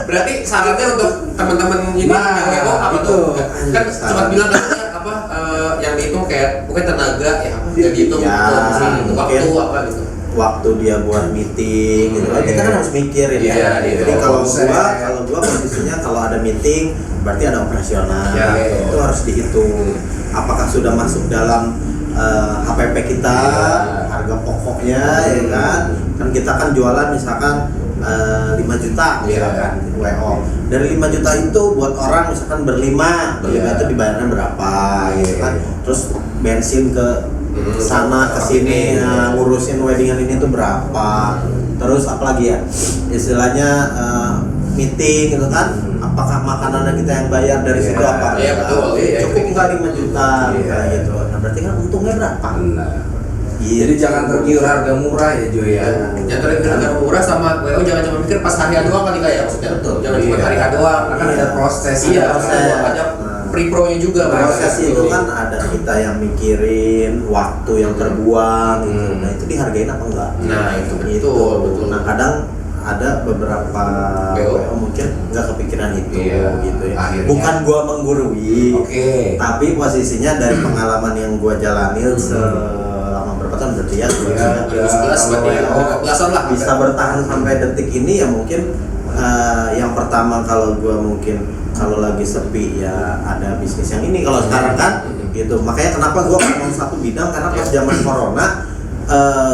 S2: Berarti sarannya untuk teman-teman ini
S1: Nah,
S2: yang WO apa
S1: itu.
S2: tuh? Kan sempat bilang katanya apa yang dihitung kayak mungkin tenaga ya apa yang dihitung
S3: Ya,
S2: waktu
S3: mungkin.
S2: apa gitu.
S3: Waktu dia buat meeting gitu kan kita kan harus mikir ya.
S2: Iya,
S3: Jadi
S2: iya.
S3: kalau
S1: Konsep.
S3: gua posisinya kalau ada meeting berarti ada operasional.
S2: Ya,
S3: itu harus dihitung apakah sudah masuk dalam HPP kita, harga pokoknya ya kan. Kan kita kan jualan misalkan 5 juta misalkan WO. Dari 5 juta itu buat orang misalkan berlima itu dibayarnya berapa gitu kan. Terus bensin ke sana ke sini ngurusin weddingan ini tuh berapa. Terus apalagi ya istilahnya meeting gitu kan, apakah makanannya kita yang bayar dari situ apa
S2: Iya, betul. Iya,
S3: cukup
S2: iya.
S3: nggak 5 juta kayak gitu. Nah berarti kan untungnya berapa?
S1: Benar.
S3: Iya.
S1: Jadi jangan tergiur harga murah ya Joy ya.
S2: Yang tadi harga murah sama WO jangan cuma mikir pas hari H doang kali kayak maksudnya.
S3: Betul.
S2: Jangan cuma
S1: Iya.
S2: hari H doang.
S1: Karena kan ada proses.
S2: Iya,
S3: proses.
S2: ada pre-pro-nya juga
S3: proses
S2: Mas.
S3: itu kan ada kita yang mikirin waktu yang terbuang gitu. Nah itu dihargain apa enggak?
S2: Nah itu
S3: Gitu.
S2: betul.
S3: Nah kadang ada beberapa WO mungkin nggak kepikiran itu
S1: Iya,
S3: gitu ya.
S1: akhirnya.
S3: Bukan gua menggurui,
S1: Oke.
S3: tapi posisinya dari pengalaman yang gua jalanin selama berapa tahun berarti ya?
S1: Iya.
S2: 2011 berarti ya, 12-an lah.
S3: Bisa bertahan sampai detik ini ya mungkin yang pertama kalau gua mungkin kalau lagi sepi ya ada bisnis yang ini kalau sekarang kan gitu. Makanya kenapa gua ngomong satu bidang karena pas zaman corona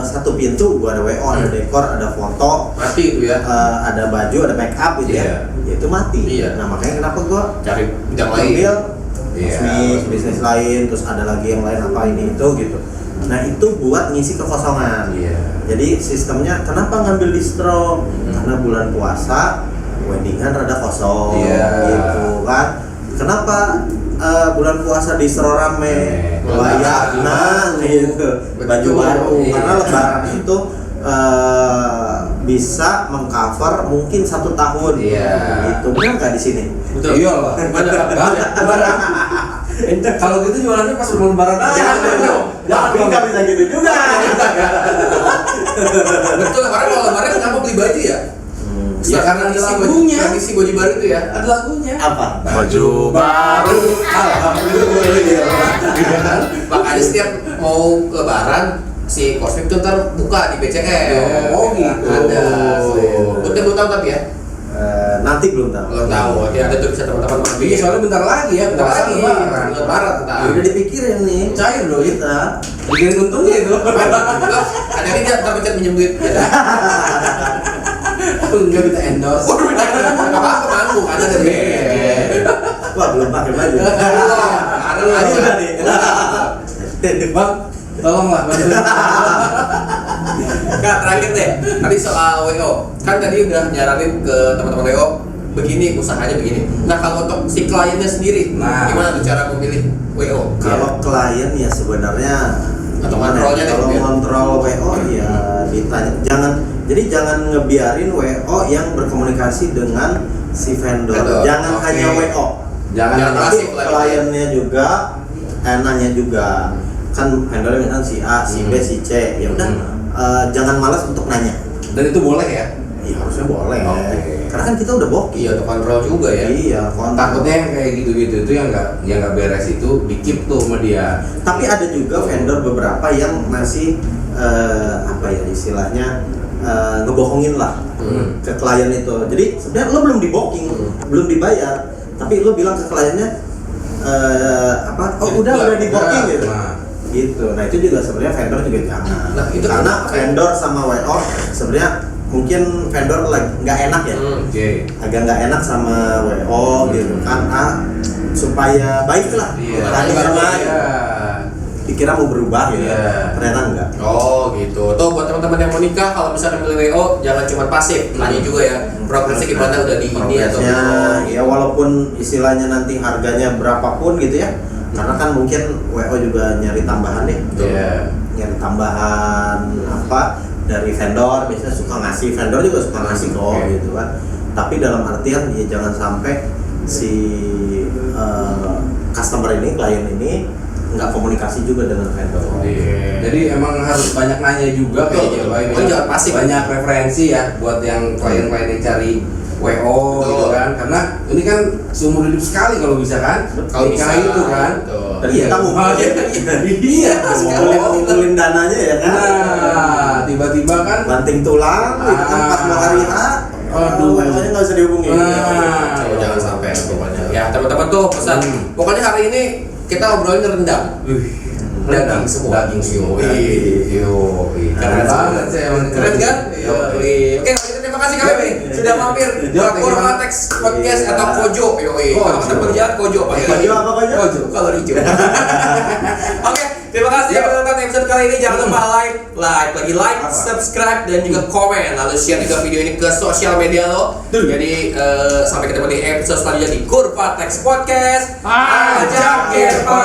S3: satu pintu gua ada WO, ada dekor, ada foto,
S2: Mati itu ya.
S3: ada baju, ada make up gitu ya. Itu mati.
S2: Iya.
S3: Nah, makanya kenapa gua
S2: Cari bidang lain.
S3: ambil
S1: Iya.
S3: bisnis lain, terus ada lagi yang lain apa ini itu gitu. Nah, itu buat ngisi kekosongan.
S1: Iya.
S3: Jadi sistemnya kenapa ngambil distro? Karena bulan puasa weddingan rada kosong gitu kan. Kenapa bulan puasa distro rame? Banyak gitu. Baju baru karena lebaran itu bisa mengcover mungkin 1 tahun.
S1: Iya.
S3: Gitu. Benar nggak di sini?
S2: Betul.
S1: Iya lah. Lebaran. Kalau gitu jualannya pas sebelum lebaran aja.
S3: Tapi nggak bisa gitu juga.
S2: Betul, kemarin kalau lebaran kamu beli baju ya?
S1: Ya, karena ada lagunya.
S2: Tradisi baju baru itu ya.
S1: Ada lagunya.
S3: Apa?
S4: Baju baru.
S2: Makanya setiap mau lebaran si Cosmic tuh ntar buka di BCM.
S1: Oh, gitu.
S2: Ada. Udah belum tahu tapi ya.
S3: Nanti belum tahu.
S2: Belum tahu. Ya ada tuh bisa teman-teman mampir.
S1: Iya, soalnya bentar lagi ya,
S2: Bentar lagi.
S1: lebaran.
S2: Lebaran bentar.
S3: Udah dipikirin nih.
S1: Cair loh ya.
S3: Kita.
S1: Bikin untungnya itu.
S2: Ada ini dia ntar pencet minjem duit.
S1: Enggak bisa endorse.
S2: Waduh, jangan apa-apa manggung ada dari
S3: Wah belum pakai baju.
S2: Ada
S3: Ini
S2: aja.
S3: udah nih.
S1: Bang, tolonglah bantu.
S2: Kak, terakhir deh, tadi soal WO. Kan tadi udah nyaranin ke teman-teman WO begini, usahanya begini. Nah, kalau untuk si kliennya sendiri,
S1: Nah.
S2: gimana tuh cara memilih WO?
S3: Kalau klien ya sebenarnya
S2: Atau
S3: gimana ya?
S2: kontrolnya deh,
S3: Kalau
S2: mungkin.
S3: kontrol WO ya ditanya. Jangan ngebiarin WO yang berkomunikasi dengan si vendor.
S2: Vendor,
S3: Jangan
S2: oke.
S3: hanya WO.
S1: Jangan
S2: Jangan
S3: Tapi
S2: pasif lah.
S3: kliennya juga, nanya juga. Kan vendornya misalkan si A, si B, si C. Ya udah, jangan malas untuk nanya.
S1: Dan itu boleh ya?
S3: Ya harusnya boleh.
S1: Oke.
S3: Karena kan kita udah booking.
S2: Iya, untuk kontrol juga ya.
S3: Iya, kontak.
S1: Takutnya yang kayak gitu-gitu itu yang nggak beres itu di-keep tuh sama dia.
S3: Tapi ada juga vendor beberapa yang masih apa ya istilahnya ngebohongin lah ke klien itu. Jadi sebenarnya lo belum di booking, belum dibayar, tapi lo bilang ke kliennya apa? Oh udah di booking gitu.
S1: Nah.
S3: Gitu. Nah itu juga sebenarnya vendor juga jangan.
S2: Nah, itu
S3: karena
S2: kenapa?
S3: vendor sama WO sebenarnya mungkin vendor lagi nggak enak ya.
S1: Oke.
S3: Agak nggak enak sama WO gitu kan. Supaya baik lah.
S1: Iya.
S3: Tadi karena
S1: Iya.
S3: dikira mau berubah gitu.
S1: Iya.
S3: Ternyata enggak.
S2: Oh gitu. Tuh buat teman-teman yang mau nikah kalau misalnya milih WO jangan cuma pasif, tanya juga ya progresnya gimana udah di ini atau
S3: Progresnya,
S2: belum.
S3: ya walaupun istilahnya nanti harganya berapapun gitu ya, karena kan mungkin WO juga nyari tambahan nih,
S1: Iya.
S3: nyari tambahan apa dari vendor, biasanya suka ngasih, vendor juga suka ngasih kok
S1: Oke.
S3: gitu kan. Tapi dalam artian ya jangan sampai si customer ini, klien ini nggak komunikasi juga dengan vendor.
S1: Iya. Jadi emang harus banyak nanya juga kayaknya,
S2: Betul.
S1: Pak.
S2: Pokoknya jangan pasif.
S1: Banyak referensi ya buat yang klien-klien yang cari WO
S2: Betul.
S1: gitu kan. Karena ini kan seumur hidup sekali kalau bisa kan.
S2: Kalau
S1: Nikah
S2: bisa
S1: itu kan.
S2: betul.
S3: Dan kita ngumpulin,
S1: Iya.
S3: ngumpulin dananya ya kan.
S1: Nah, tiba-tiba kan
S3: Banting tulang, gitu kan pas mau hari H,
S1: Aduh.
S3: WO-nya nggak bisa dihubungi.
S1: Nah.
S2: Coba jangan sampai pokoknya. Ya teman-teman tuh pesan. Pokoknya hari ini kita obrolin rendang. Daging semua.
S1: Daging semua.
S2: Yo,
S1: Keren banget sih emang.
S2: Keren kan? Oke, kalau gitu terima kasih kami nih sudah mampir ke Kurvatex Podcast atau Kojo. Kalau kita berjalan Kojo Pak.
S3: Kojo apa Kojo?
S2: Kalau hijau. Oke, terima kasih yang menonton episode kali ini. Jangan lupa like, subscribe dan juga komen. Lalu share juga video ini ke sosial media lo. Jadi sampai ketemu di episode selanjutnya di Kurvatex Podcast. Ajak Gerpa.